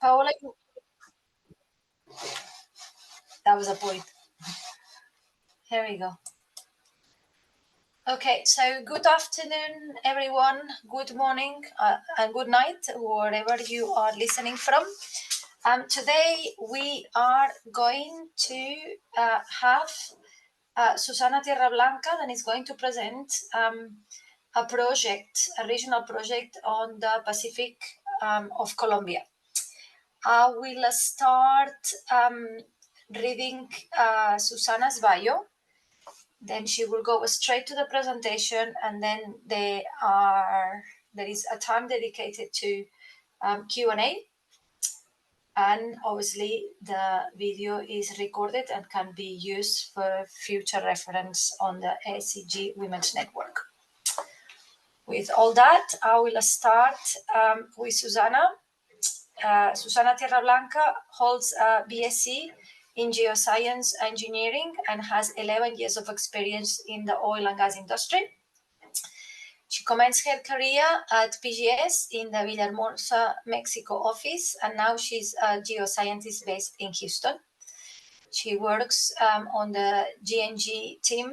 Paola, that was a point. Here we go. Okay, so good afternoon, everyone. Good morning and good night, wherever you are listening from. Today we are going to have Susana Tierrablanca, that is going to present a project, a regional project on the Pacific of Colombia. I will start reading Susana's bio. Then she will go straight to the presentation, and then there is a time dedicated to Q&A. And obviously the video is recorded and can be used for future reference on the ACG Women's Network. With all that, I will start with Susana. Susana Tierrablanca holds a BSc in Geoscience Engineering and has 11 years of experience in the oil and gas industry. She commenced her career at PGS in the Villahermosa, Mexico office, and now she's a geoscientist based in Houston. She works on the GNG team,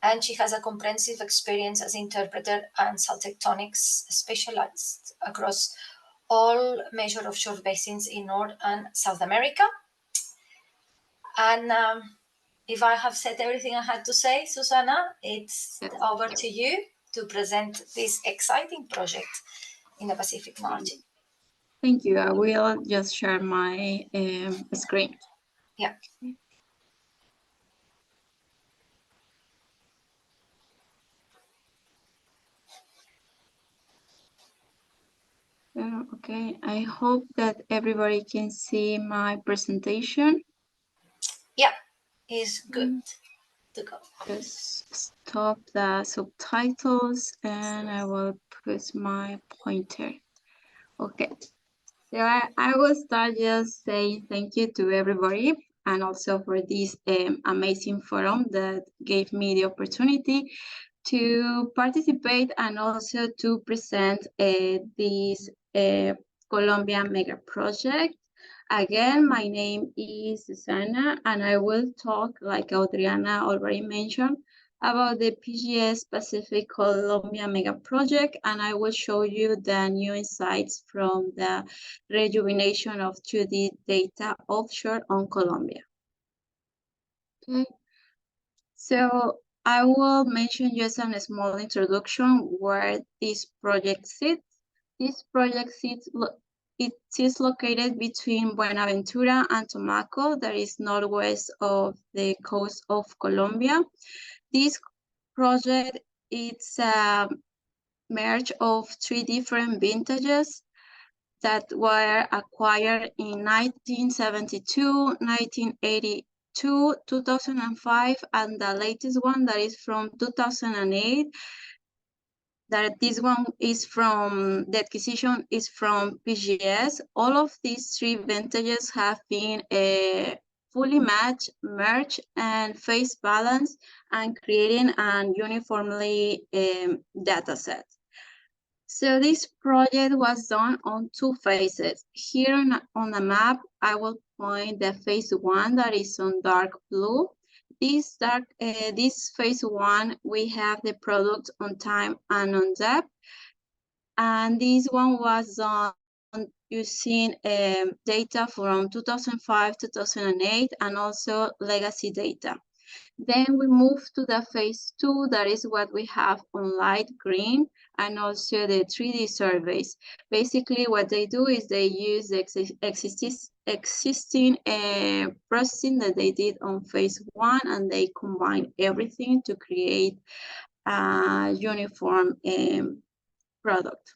and she has a comprehensive experience as interpreter and salt tectonics specialized across all major offshore basins in North and South America. And if I have said everything I had to say, Susana, it's over to you to present this exciting project in the Pacific margin. Thank you. I will just share my screen. Yeah. Okay, I hope that everybody can see my presentation. Yeah, it's good to go. Just stop the subtitles and I will put my pointer. Okay, so I will start just saying thank you to everybody and also for this amazing forum that gave me the opportunity to participate and also to present this Colombia MegaProject. Again, my name is Susana, and I will talk, like Adriana already mentioned, about the PGS Pacific Colombia MegaProject, and I will show you the new insights from the rejuvenation of 2D data offshore on Colombia. Okay, so I will mention just a small introduction where this project sits. This project is located between Buenaventura and Tumaco, that is northwest of the coast of Colombia. This project is a merge of 3 different vintages that were acquired in 1972, 1982, 2005, and the latest one that is from 2008. That this one is from, the acquisition is from PGS. All of these 3 vintages have been fully matched, merged, and phase balanced, and creating an uniformly data set. So this project was done on 2 phases. Here on the map, I will point the phase 1 that is on dark blue. This phase 1, we have the product on time and on depth. And this one was done using data from 2005, 2008, and also legacy data. Then we move to the phase 2, that is what we have on light green, and also the 3D surveys. Basically, what they do is they use the existing processing that they did on phase 1, and they combine everything to create a uniform product.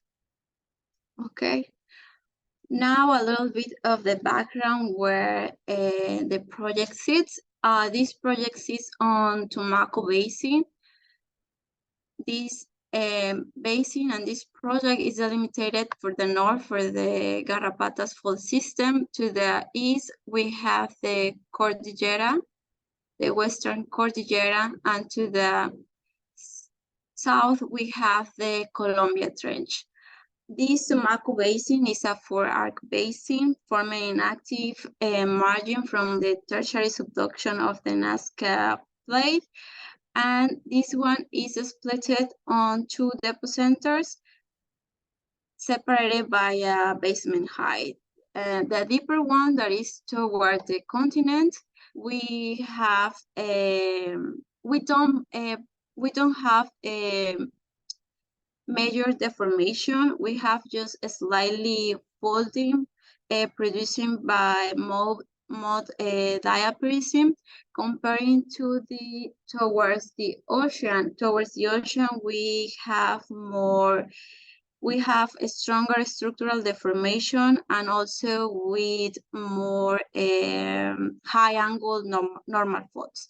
Okay. Now a little bit of the background where the project sits. This project sits on Tumaco Basin. This basin and this project is delimited for the north for the Garrapatas Fault System. To the east, we have the Cordillera, the Western Cordillera, and to the south, we have the Columbia Trench. This Tumaco basin is a forearc basin forming an active margin from the tertiary subduction of the Nazca Plate, and this one is split on two depositors separated by a basement height. The deeper one that is toward the continent, we have we don't have a major deformation. We have just a slightly folding, producing by mode diapism. Comparing to towards the ocean, we have a stronger structural deformation and also with more high angle normal faults.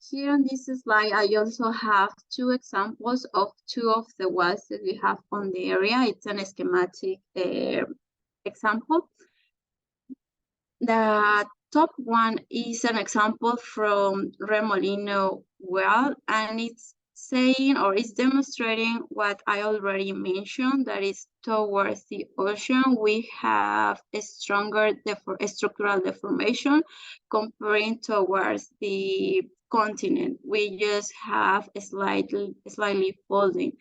Here on this slide, I also have two examples of two of the wells that we have on the area. It's an schematic example. The top one is an example from Remolino well, and it's saying or it's demonstrating what I already mentioned, that is towards the ocean, we have a stronger structural deformation comparing towards the continent. We just have a slightly folding.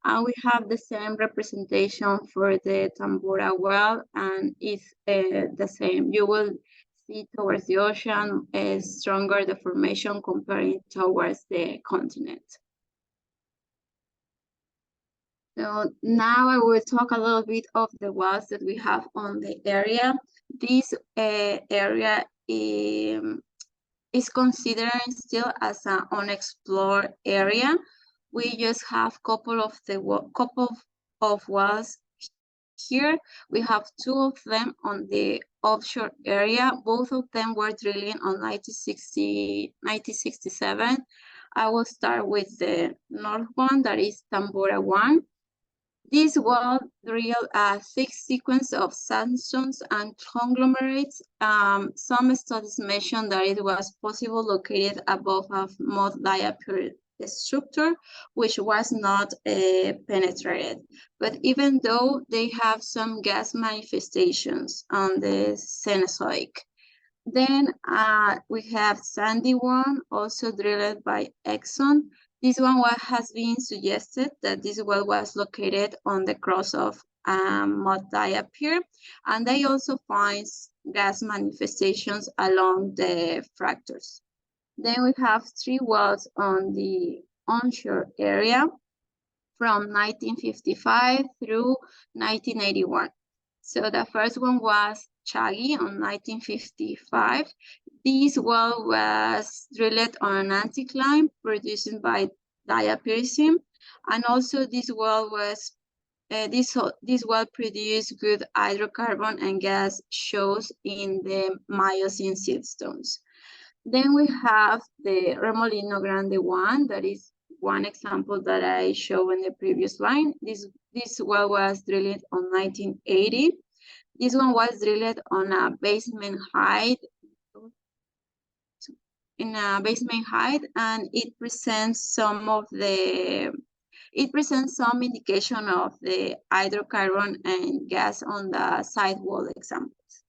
And we have the same representation for the Tambora well, and it's the same. You will see towards the ocean a stronger deformation comparing towards the continent. So now I will talk a little bit of the wells that we have on the area. This area is considered still as an unexplored area. We just have couple of wells here. We have two of them on the offshore area. Both of them were drilling on 1967. I will start with the north one, that is Tambora 1. This well drilled a thick sequence of sandstones and conglomerates. Some studies mentioned that it was possible located above a mud diapir structure, which was not penetrated. But even though they have some gas manifestations on the Cenozoic. Then we have Sandy one, also drilled by Exxon. This one has been suggested that this well was located on the cross of mud diapir, and they also find gas manifestations along the fractures. Then we have three wells on the onshore area from 1955 through 1981. So the first one was Chaggy on 1955. This well was drilled on an anticline produced by diapism, and also this well was this well produced good hydrocarbon and gas shows in the Miocene siltstones. Then we have the Remolino Grande one, that is one example that I showed in the previous line. This well was drilled on 1980. This one was drilled on a basement height, and it presents some indication of the hydrocarbon and gas on the sidewall examples.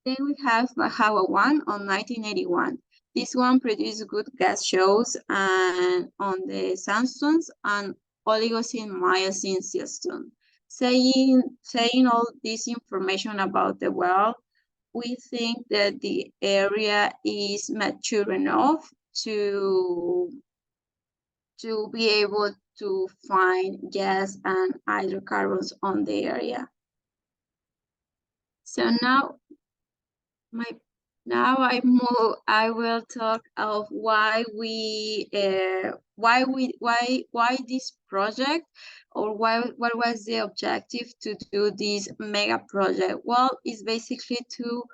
Then we have Bajawa 1 on 1981. This one produced good gas shows and on the sandstones and Oligocene Miocene siltstone. Saying all this information about the well, we think that the area is mature enough to be able to find gas and hydrocarbons on the area. So now I will talk of why this project, or what was the objective to do this mega project. Well, it's basically to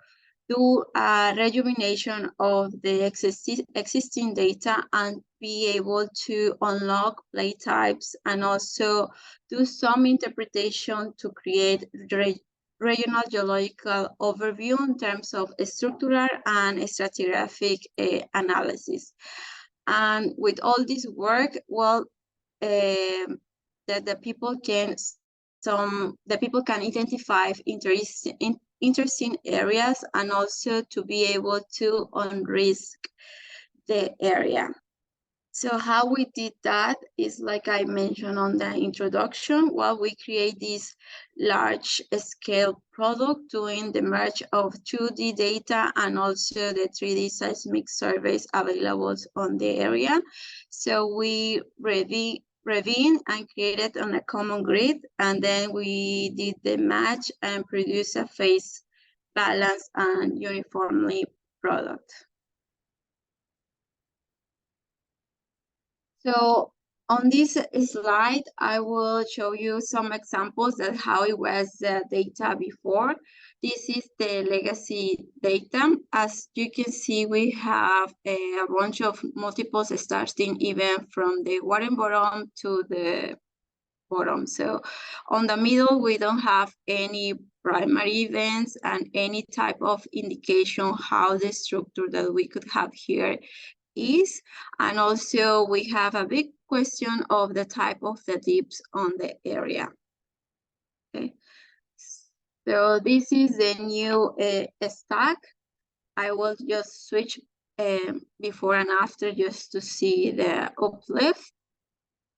do a rejuvenation of the existing data and be able to unlock plate types, and also do some interpretation to create regional geological overview in terms of structural and stratigraphic analysis. And with all this work, well, that the people can the people can identify interesting areas and also to be able to unrisk the area. So how we did that is, like I mentioned on the introduction, we create this large scale product doing the merge of 2D data and also the 3D seismic surveys available on the area. So we ravine and created on a common grid, and then we did the match and produce a phase balance and uniformly product. So on this slide, I will show you some examples of how it was data before. This is the legacy data. As you can see, we have a bunch of multiples starting even from the water bottom to the bottom. So on the middle, we don't have any primary events and any type of indication how the structure that we could have here is. And also we have a big question of the type of the dips on the area. Okay, so this is the new stack. I will just switch before and after just to see the uplift.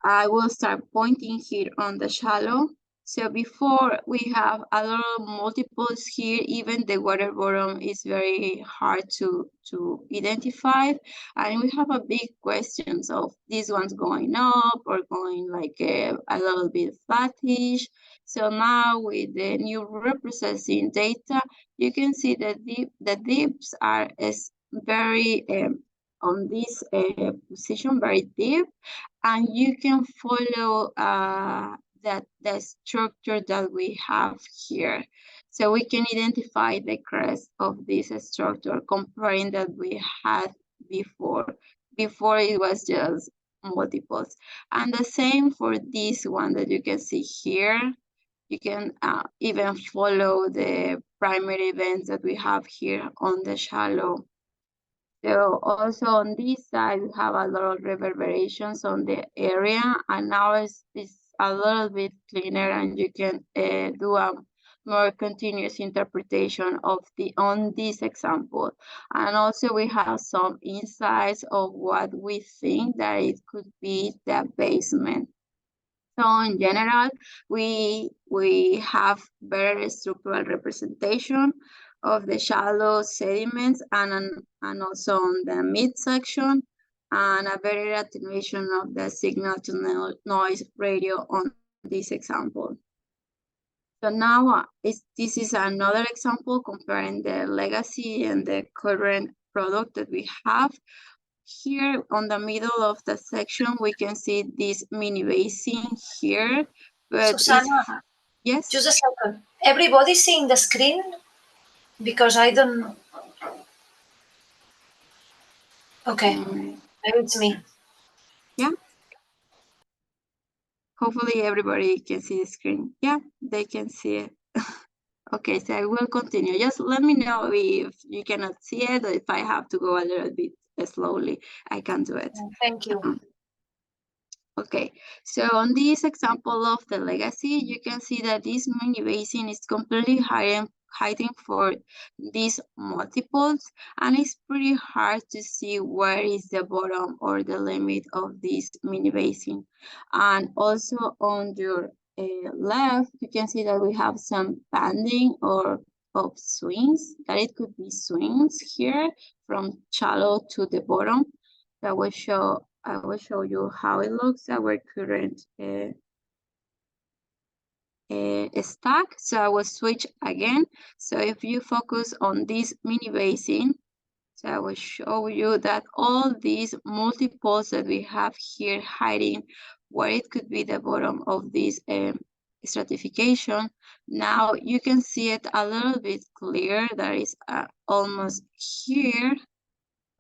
I will start pointing here on the shallow. So before we have a lot of multiples here, even the water bottom is very hard to identify. And we have a big questions of this one's going up or going like a little bit flattish. So now with the new reprocessing data, you can see that the dips are very on this position, very deep, and you can follow the structure that we have here. So we can identify the crest of this structure comparing that we had before. Before it was just multiples. And the same for this one that you can see here. You can even follow the primary events that we have here on the shallow. So also on this side, we have a lot of reverberations on the area, and now it's a little bit cleaner, and you can do a more continuous interpretation of on this example. And also we have some insights of what we think that it could be the basement. So in general, we have better structural representation of the shallow sediments and also on the mid-section, and a better attenuation of the signal to noise ratio on this example. So now this is another example comparing the legacy and the current product that we have. Here on the middle of the section, we can see this mini basin here. But Susana, yes? Just a second. Everybody seeing the screen? Because I don't... Okay, maybe it's me. Yeah. Hopefully everybody can see the screen. Yeah, they can see it. Okay, so I will continue. Just let me know if you cannot see it, or if I have to go a little bit slowly, I can do it. Thank you. Okay, so on this example of the legacy, you can see that this mini basin is completely hiding for these multiples, and it's pretty hard to see where is the bottom or the limit of this mini basin. And also on your left, you can see that we have some banding or of swings, that it could be swings here from shallow to the bottom. That will show, I will show you how it looks, our current stack. So I will switch again. So if you focus on this mini basin, so I will show you that all these multiples that we have here hiding where it could be the bottom of this stratification. Now you can see it a little bit clear. That is almost here,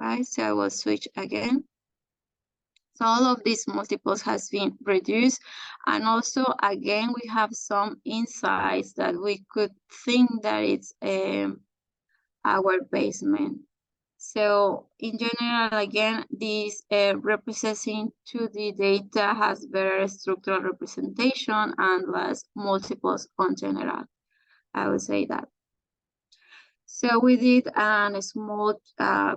right? So I will switch again. So all of these multiples has been reduced. And also, again, we have some insights that we could think that it's our basement. So in general, again, this representing 2D data has better structural representation and less multiples on general. I would say that. So we did a small,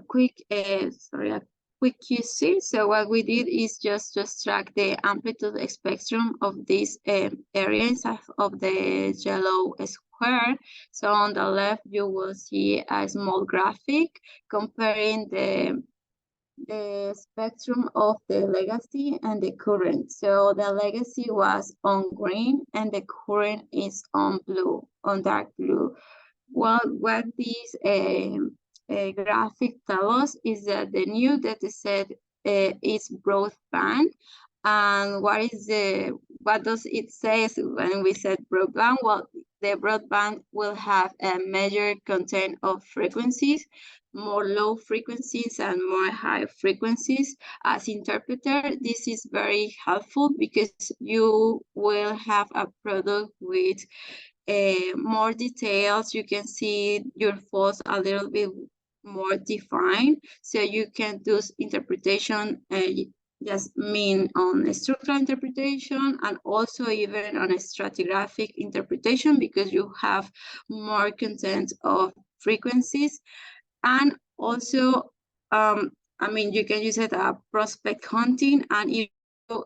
quick QC. So what we did is just to extract the amplitude spectrum of these areas of the yellow square. So on the left, you will see a small graphic comparing the spectrum of the legacy and the current. So the legacy was on green and the current is on blue, on dark blue. Well, what this graphic tells us is that the new dataset is broadband. And what does it say when we said broadband? Well, the broadband will have a measured content of frequencies, more low frequencies and more high frequencies. As interpreter, this is very helpful because you will have a product with more details. You can see your faults a little bit more defined, so you can do interpretation just mean on a structural interpretation and also even on a stratigraphic interpretation because you have more content of frequencies. And also I mean, you can use it as prospect hunting, and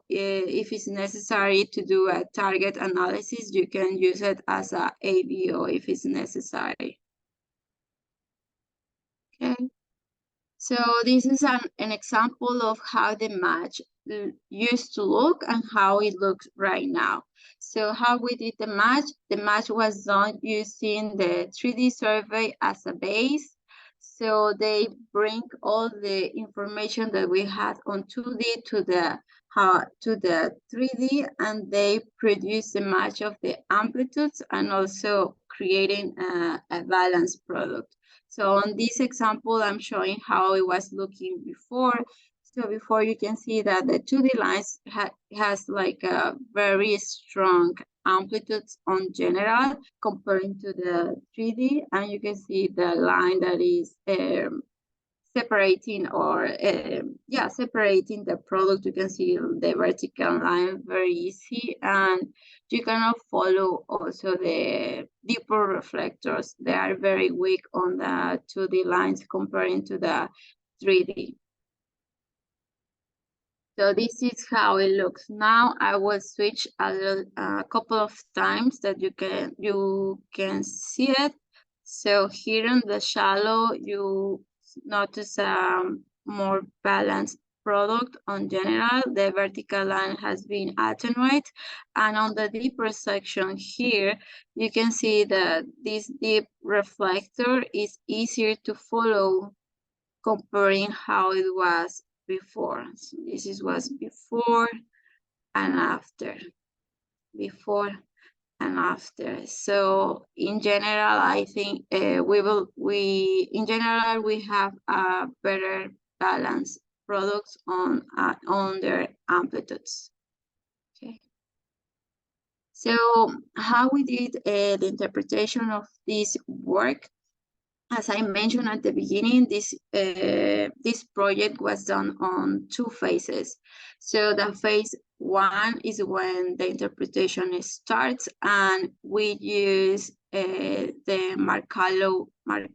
if it's necessary to do a target analysis, you can use it as a ABO if it's necessary. Okay. So this is an example of how the match used to look and how it looks right now. So how we did the match was done using the 3D survey as a base. So they bring all the information that we had on 2D to the 3D, and they produce the match of the amplitudes and also creating a balanced product. So on this example, I'm showing how it was looking before. So before you can see that the 2D lines has like a very strong amplitudes on general comparing to the 3D, and you can see the line that is separating separating the product. You can see the vertical line very easy, and you cannot follow also the deeper reflectors. They are very weak on the 2D lines comparing to the 3D. So this is how it looks now. I will switch a couple of times that you can see it. So here in the shallow, you notice a more balanced product on general. The vertical line has been attenuated, and on the deeper section here, you can see that this deep reflector is easier to follow comparing how it was before. So this was before and after. Before and after. So in general, I think in general we have a better balanced products on their amplitudes. Okay. So how we did the interpretation of this work? As I mentioned at the beginning, this project was done on 2 phases. So the phase 1 is when the interpretation starts, and we use the Marcallo, I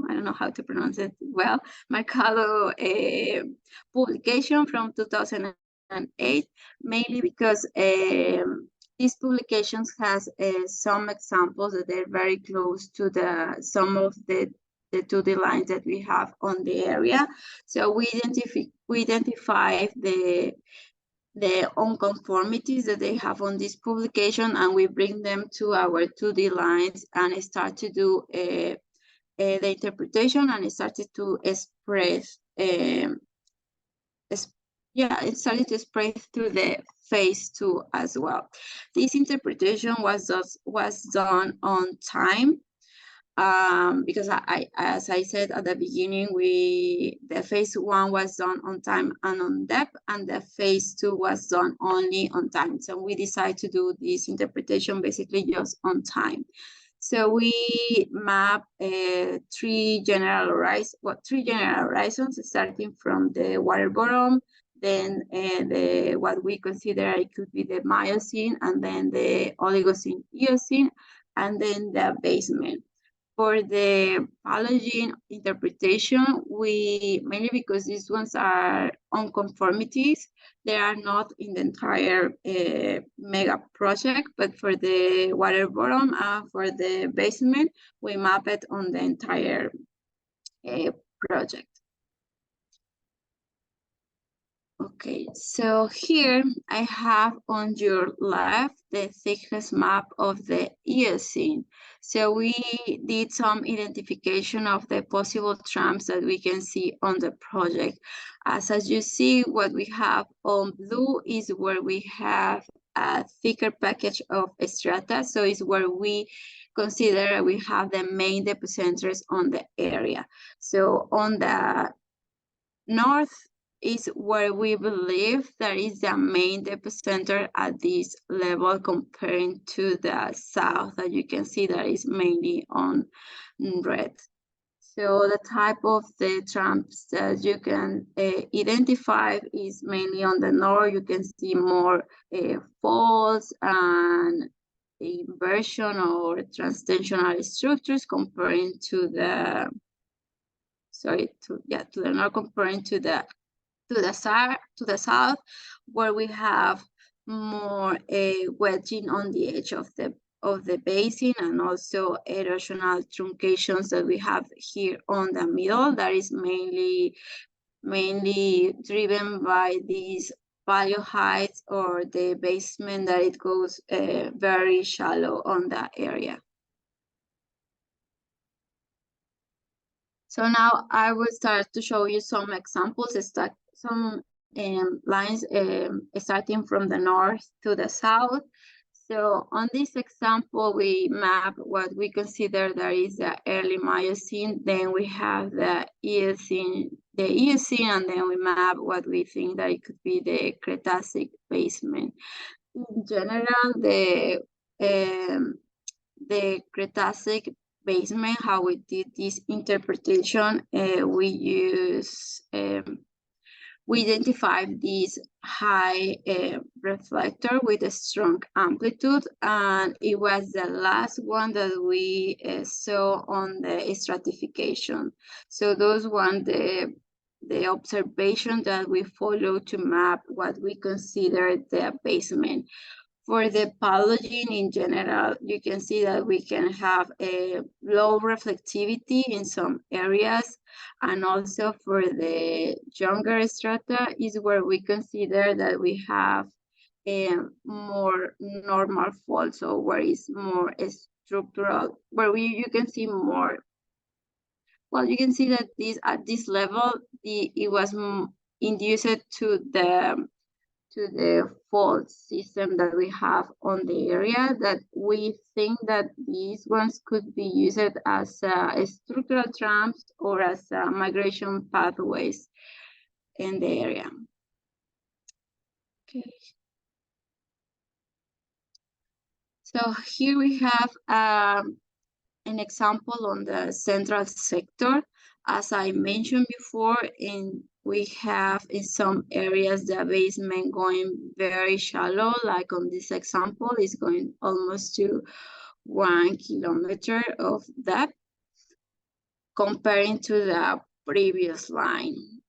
don't know how to pronounce it well, Marcallo publication from 2008, mainly because these publications has some examples that they're very close to some of the 2D lines that we have on the area. So we identify the unconformities that they have on this publication, and we bring them to our 2D lines and start to do the interpretation, and started to express it started to spread through the phase 2 as well. This interpretation was done on time because as I said at the beginning, the phase 1 was done on time and on depth, and the phase 2 was done only on time. So we decided to do this interpretation basically just on time. So we map three general horizons, starting from the water bottom, then what we consider it could be the Miocene, and then the Oligocene, Eocene, and then the basement. For the Paleogene interpretation, we mainly because these ones are unconformities, they are not in the entire mega project, but for the water bottom and for the basement, we map it on the entire project. Okay, so here I have on your left the thickness map of the Eocene. So we did some identification of the possible trams that we can see on the project. As you see, what we have on blue is where we have a thicker package of strata. So it's where we consider we have the main epicenters on the area. So on the north is where we believe there is the main epicenter at this level comparing to the south that you can see that is mainly on red. So the type of the trams that you can identify is mainly on the north. You can see more faults and inversion or transtensional structures comparing to the to the north comparing to the south, where we have more wedging on the edge of the basin, and also erosional truncations that we have here on the middle. That is mainly driven by these paleo heights or the basement that it goes very shallow on that area. So now I will start to show you some examples, some lines starting from the north to the south. So on this example, we map what we consider that is the early Miocene, then we have the Eocene, and then we map what we think that it could be the Cretacic basement. In general, the Cretacic basement, how we did this interpretation, we identified this high reflector with a strong amplitude, and it was the last one that we saw on the stratification. So those one, the observation that we follow to map what we consider the basement. For the Paleogene in general, you can see that we can have a low reflectivity in some areas, and also for the younger strata is where we consider that we have a more normal fault, so where it's more structural, where you can see more. Well, you can see that at this level, it was induced to the fault system that we have on the area, that we think that these ones could be used as structural trams or as migration pathways in the area. Okay. So here we have an example on the central sector. As I mentioned before, we have in some areas the basement going very shallow, like on this example, is going almost to 1 kilometer of depth, comparing to the previous line.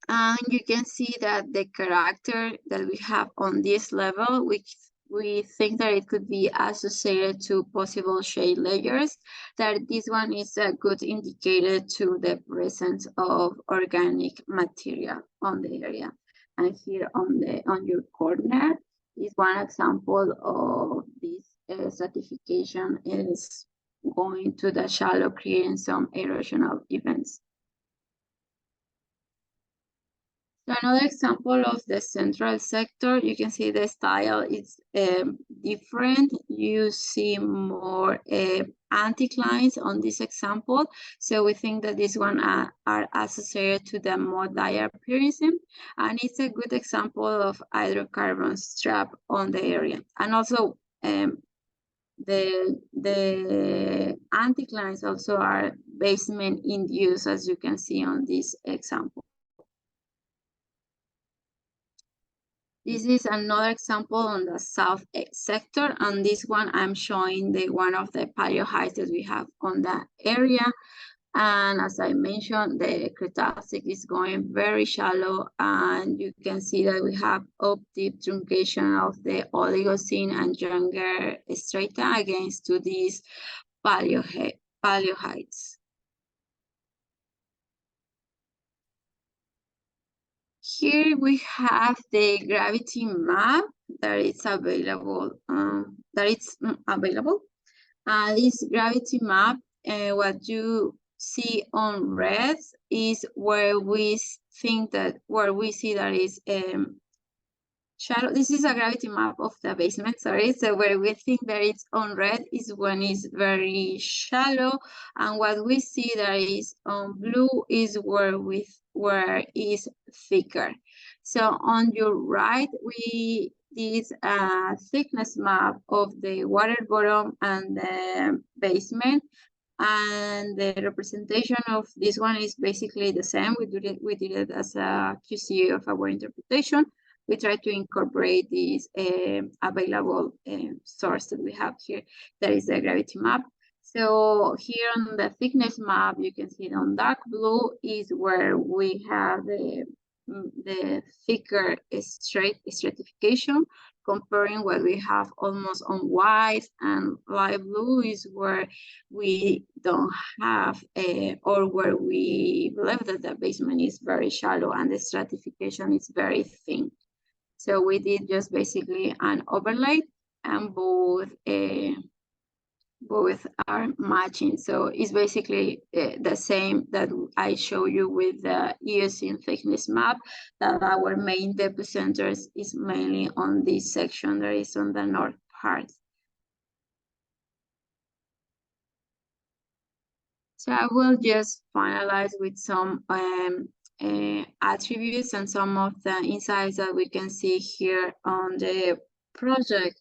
And you can see that the character that we have on this level, which we think that it could be associated to possible shade layers, that this one is a good indicator to the presence of organic material on the area. And here on your corner is one example of this stratification is going to the shallow, creating some erosional events. So another example of the central sector, you can see the style is different. You see more anticlines on this example. So we think that this one are associated to the more diapyrism, and it's a good example of hydrocarbon trap on the area. And also the anticlines also are basement induced, as you can see on this example. This is another example on the south sector, and this one I'm showing one of the paleo heights that we have on that area. And as I mentioned, the Cretacic is going very shallow, and you can see that we have up-deep truncation of the Oligocene and younger strata against to these paleo heights. Here we have the gravity map that is available. This gravity map, what you see on red is where we see that is shallow. This is a gravity map of the basement, sorry. So where we think that it's on red is when it's very shallow, and what we see that is on blue is where is thicker. So on your right, this thickness map of the water bottom and the basement. And the representation of this one is basically the same. We did it as a QC of our interpretation. We try to incorporate this available source that we have here. That is the gravity map. So here on the thickness map, you can see on dark blue is where we have the thicker stratification, comparing what we have almost on white, and light blue is where we don't have or where we believe that the basement is very shallow and the stratification is very thin. So we did just basically an overlay, and both are matching. So it's basically the same that I show you with the Eocene thickness map, that our main depth centers is mainly on this section that is on the north part. So I will just finalize with some attributes and some of the insights that we can see here on the project.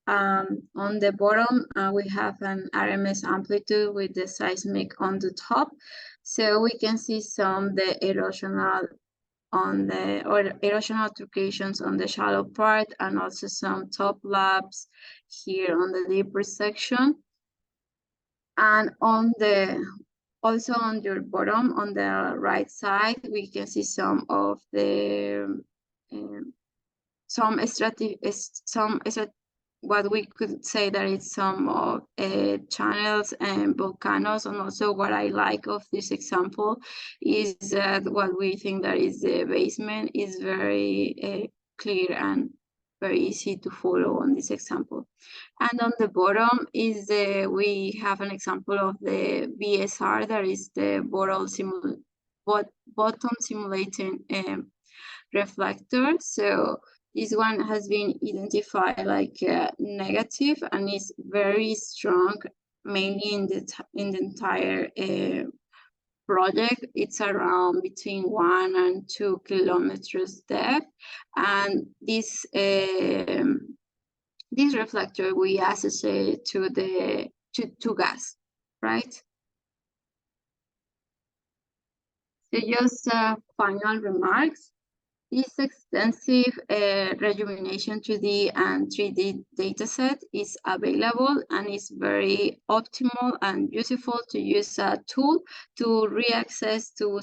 On the bottom, we have an RMS amplitude with the seismic on the top. So we can see the erosional truncations on the shallow part, and also some top labs here on the deeper section. And also on your bottom, on the right side, we can see some of the what we could say that it's some of channels and volcanoes. And also what I like of this example is that what we think that is the basement is very clear and very easy to follow on this example. And on the bottom is we have an example of the BSR, that is the bottom simulating reflector. So this one has been identified like negative, and is very strong, mainly in the entire project. It's around between 1 and 2 kilometers depth, and this reflector we associate to gas, right? So just final remarks. This extensive rejuvenation 2D and 3D dataset is available, and is very optimal and useful to use a tool to re-access to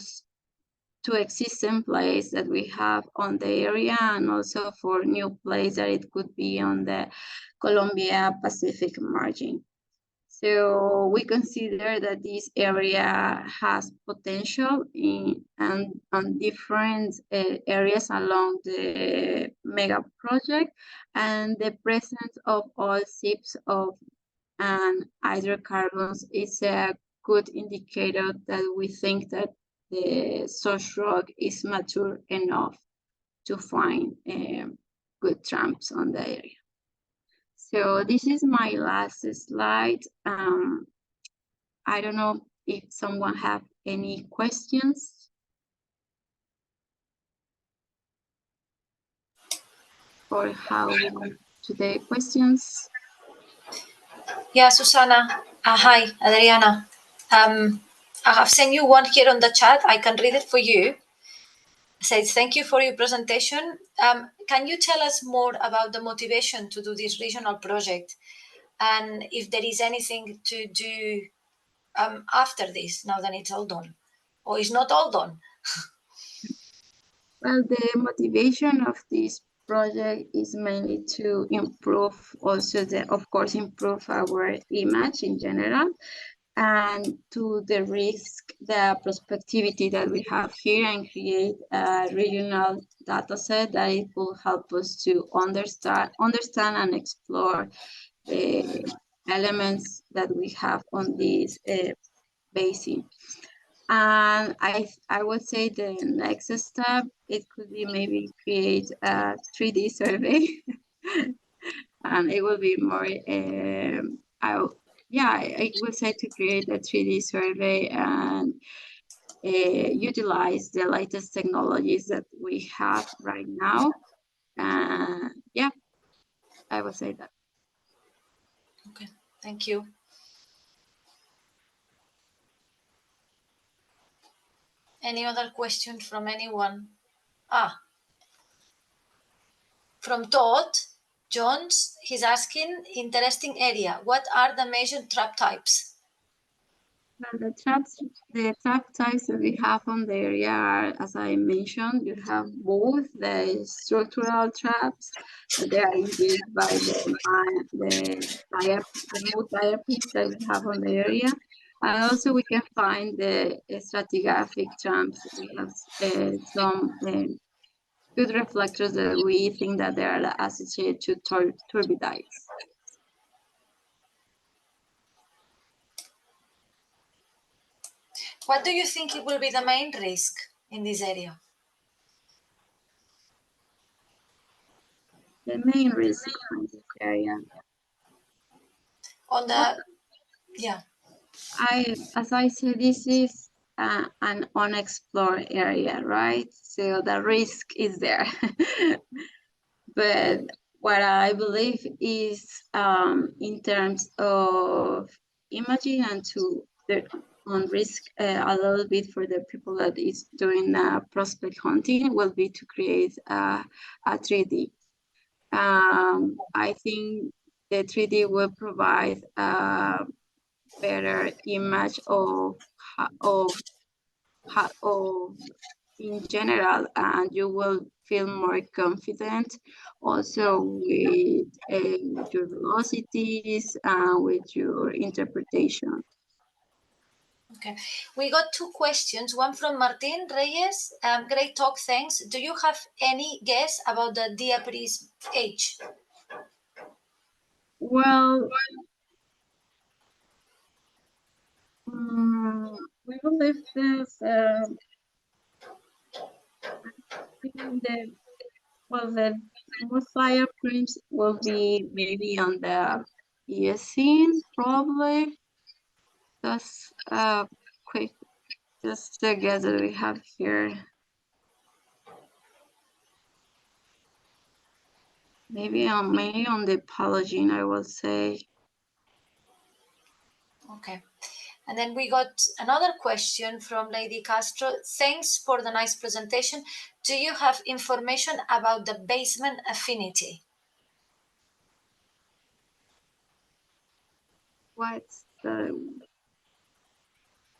existing plays that we have on the area, and also for new plays that it could be on the Colombia Pacific margin. So we consider that this area has potential on different areas along the mega project, and the presence of all seeps and hydrocarbons is a good indicator that we think that the source rock is mature enough to find good traps on the area. So this is my last slide. I don't know if someone have any questions, or how we move to the questions. Yeah, Susana. Hi, Adriana. I have sent you one here on the chat. I can read it for you. It says, thank you for your presentation. Can you tell us more about the motivation to do this regional project, and if there is anything to do after this, now that it's all done, or is not all done? Well, the motivation of this project is mainly to improve also of course, improve our image in general, and to de-risk the prospectivity that we have here and create a regional data set that it will help us to understand and explore the elements that we have on this basin. And I would say the next step, it could be maybe create a 3D survey. And it will be more, I would say to create a 3D survey and utilize the latest technologies that we have right now. Yeah, I would say that. Okay, thank you. Any other questions from anyone? From Todd Jones, he's asking, interesting area. What are the major trap types? Well, the trap types that we have on the area are, as I mentioned, you have both the structural traps that they are induced by the smooth diapics that we have on the area. And also we can find the stratigraphic traps. We have some good reflectors that we think that they are associated to turbidites. What do you think it will be the main risk in this area? The main risk on this area. On the, yeah. As I said, this is an unexplored area, right? So the risk is there. But what I believe is, in terms of imaging and on risk a little bit for the people that is doing prospect hunting, will be to create a 3D. I think the 3D will provide better image of in general, and you will feel more confident also with your velocities and with your interpretation. Okay, we got two questions. One from Martin Reyes. Great talk, thanks. Do you have any guess about the diaphragm age? Well, we believe this. The most fireprints will be maybe on the Eocene, probably. That's quick, just the guess that we have here. Mainly on the Palladian, I will say. Okay. And then we got another question from Lady Castro. Thanks for the nice presentation. Do you have information about the basement affinity? What's the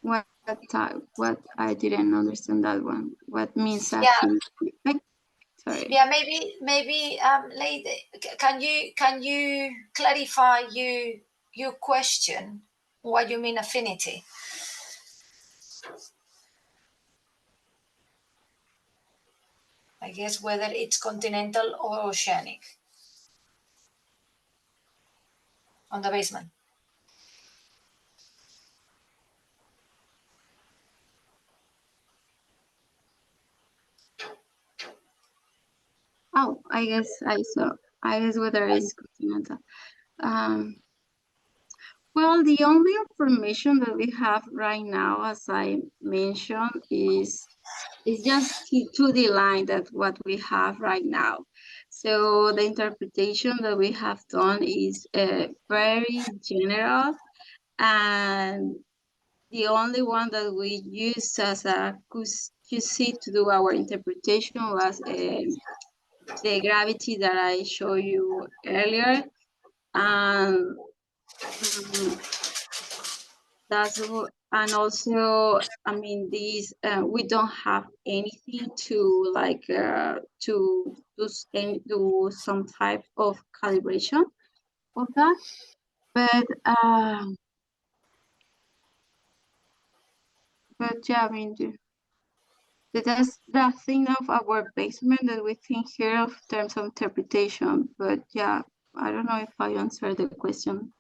what type? What I didn't understand that one. What means affinity? Sorry. Yeah, maybe lady, can you clarify your question? What you mean affinity? I guess whether it's continental or oceanic on the basement. Oh, I guess I saw. I guess whether it's continental. Well, the only information that we have right now, as I mentioned, is it's just 2D line that what we have right now. So the interpretation that we have done is very general, and the only one that we used as a QC to do our interpretation was the gravity that I showed you earlier. And and also, I mean, these we don't have anything to like to do some type of calibration of that. But yeah, I mean, that's the thing of our basement that we think here of terms of interpretation. But yeah, I don't know if I answered the question.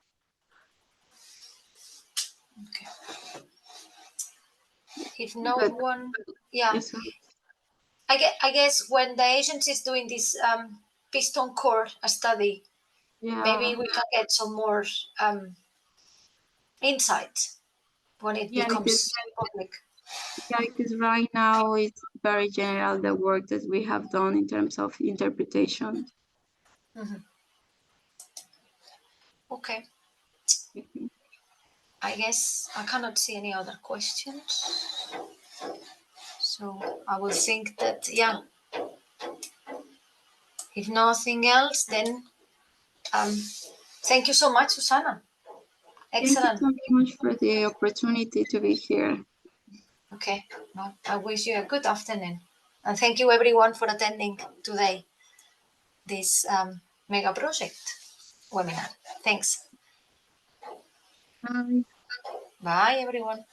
Okay. If no But, one, yeah. yes, I guess when the agency is doing this piston core study, maybe yeah, we can get some more insight when it yeah, because becomes public. yeah, because right now it's very general the work that we have done in terms of interpretation. Mhm. Okay. Mhm. I guess I cannot see any other questions. So I will think that, yeah, if nothing else, then thank you so much, Susana. Thank you Excellent. so much for the opportunity to be here. Okay. Well, I wish you a good afternoon. And thank you everyone for attending today this mega project webinar. Thanks. Bye. Bye everyone.